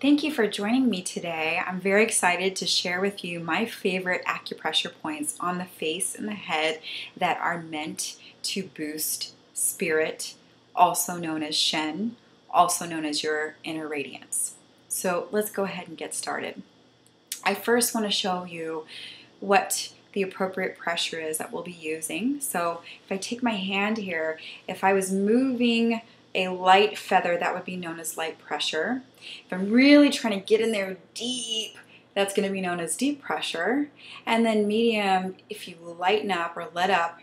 Thank you for joining me today. I'm very excited to share with you my favorite acupressure points on the face and the head that are meant to boost spirit, also known as Shen, also known as your inner radiance. So let's go ahead and get started. I first want to show you what the appropriate pressure is that we'll be using. So if I take my hand here, if I was moving a light feather, that would be known as light pressure. If I'm really trying to get in there deep, that's going to be known as deep pressure. And then medium, if you lighten up or let up,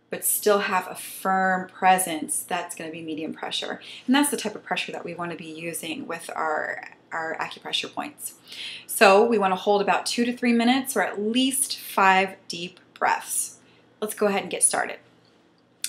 but still have a firm presence, that's going to be medium pressure. And that's the type of pressure that we want to be using with our acupressure points. So we want to hold about 2 to 3 minutes or at least 5 deep breaths. Let's go ahead and get started.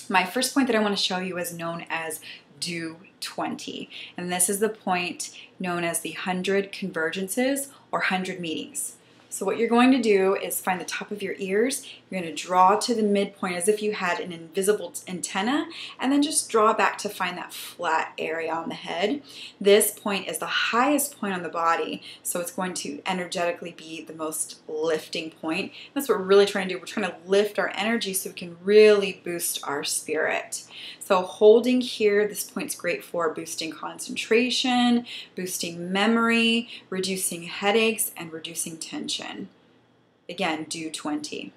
My first point that I want to show you is known as Do 20. And this is the point known as the 100 convergences or 100 meetings. So what you're going to do is find the top of your ears. You're going to draw to the midpoint as if you had an invisible antenna, and then just draw back to find that flat area on the head. This point is the highest point on the body, so it's going to energetically be the most lifting point. That's what we're really trying to do. We're trying to lift our energy so we can really boost our spirit. So holding here, this point's great for boosting concentration, boosting memory, reducing headaches, and reducing tension. Again, do 20.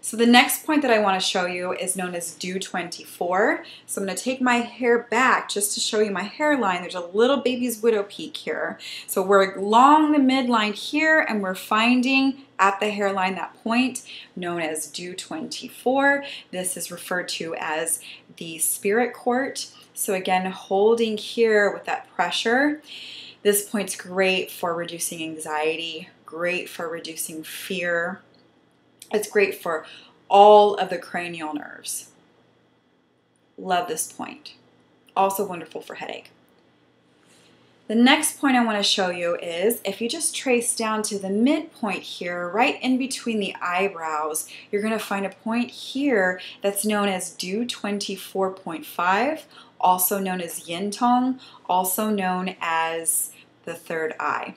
So the next point that I want to show you is known as do 24. So I'm going to take my hair back just to show you my hairline. There's a little baby's widow peak here. So we're along the midline here and we're finding at the hairline that point known as do 24. This is referred to as the spirit court. So again, holding here with that pressure. This point's great for reducing anxiety, great for reducing fear. It's great for all of the cranial nerves. Love this point. Also wonderful for headache. The next point I want to show you is if you just trace down to the midpoint here, right in between the eyebrows, you're going to find a point here that's known as do 24.5, also known as yin tong, also known as the third eye.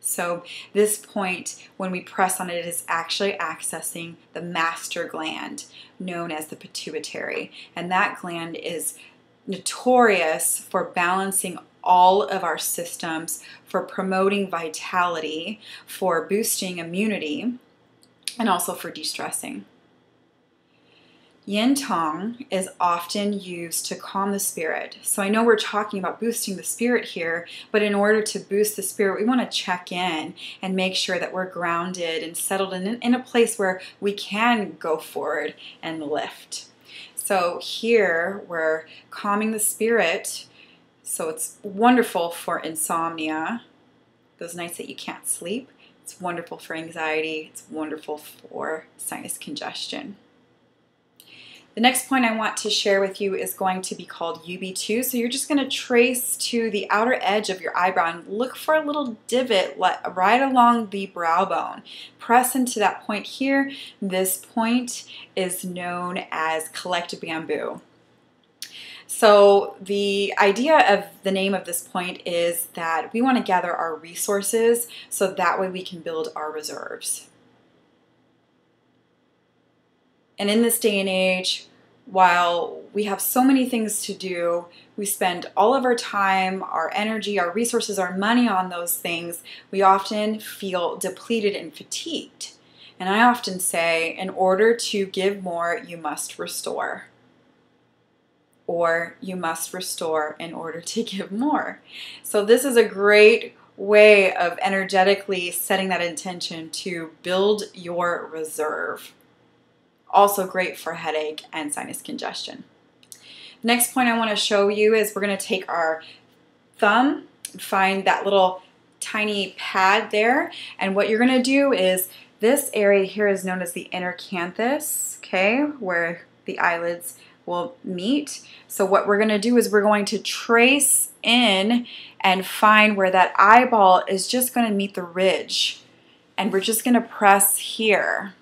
So this point, when we press on it, is actually accessing the master gland known as the pituitary. And that gland is notorious for balancing all of our systems, for promoting vitality, for boosting immunity, and also for de-stressing. Yin Tong is often used to calm the spirit. So I know we're talking about boosting the spirit here, but in order to boost the spirit, we want to check in and make sure that we're grounded and settled in a place where we can go forward and lift. So here we're calming the spirit. So it's wonderful for insomnia, those nights that you can't sleep. It's wonderful for anxiety. It's wonderful for sinus congestion. The next point I want to share with you is going to be called UB2. So you're just going to trace to the outer edge of your eyebrow and look for a little divot right along the brow bone. Press into that point here. This point is known as collect bamboo. So the idea of the name of this point is that we want to gather our resources so that way we can build our reserves. And in this day and age, while we have so many things to do, we spend all of our time, our energy, our resources, our money on those things, we often feel depleted and fatigued. And I often say, in order to give more, you must restore. Or you must restore in order to give more. So this is a great way of energetically setting that intention to build your reserve. Also great for headache and sinus congestion. Next point I want to show you is we're going to take our thumb and find that little tiny pad there. And what you're going to do is this area here is known as the inner canthus, okay, where the eyelids will meet. So what we're going to do is we're going to trace in and find where that eyeball is just going to meet the ridge. And we're just going to press here.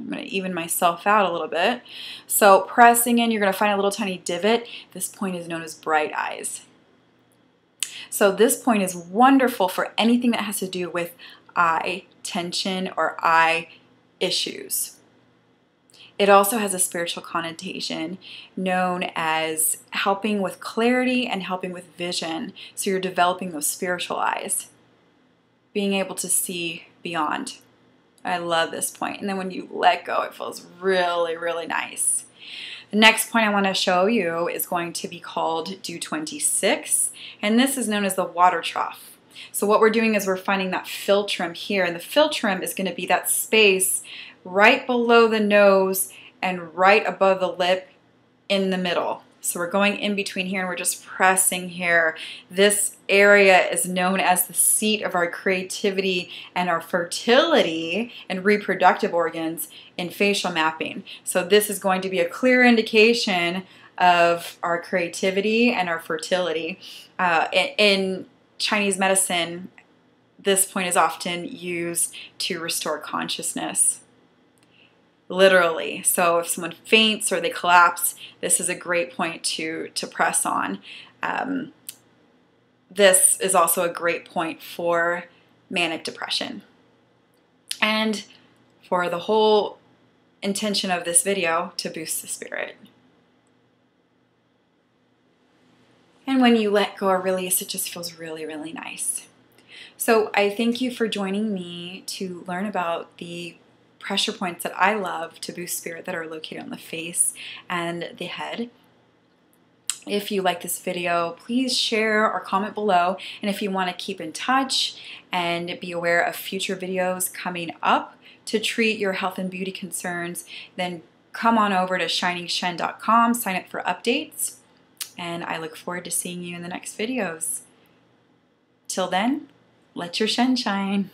I'm going to even myself out a little bit. So pressing in, you're going to find a little tiny divot. This point is known as bright eyes. So this point is wonderful for anything that has to do with eye tension or eye issues. It also has a spiritual connotation known as helping with clarity and helping with vision. So you're developing those spiritual eyes, being able to see beyond. I love this point. And then when you let go, it feels really, really nice. The next point I want to show you is going to be called Do 26, and this is known as the water trough. So what we're doing is we're finding that philtrum here, and the philtrum is going to be that space right below the nose and right above the lip in the middle. So we're going in between here and we're just pressing here. This area is known as the seat of our creativity and our fertility and reproductive organs in facial mapping. So this is going to be a clear indication of our creativity and our fertility. In Chinese medicine, this point is often used to restore consciousness. Literally. So if someone faints or they collapse, this is a great point to press on. This is also a great point for manic depression. And for the whole intention of this video, to boost the spirit. And when you let go or release, it just feels really, really nice. So I thank you for joining me to learn about the pressure points that I love to boost spirit that are located on the face and the head. If you like this video, please share or comment below. And if you want to keep in touch and be aware of future videos coming up to treat your health and beauty concerns, then come on over to shiningshen.com, sign up for updates, and I look forward to seeing you in the next videos. Till then, let your Shen shine.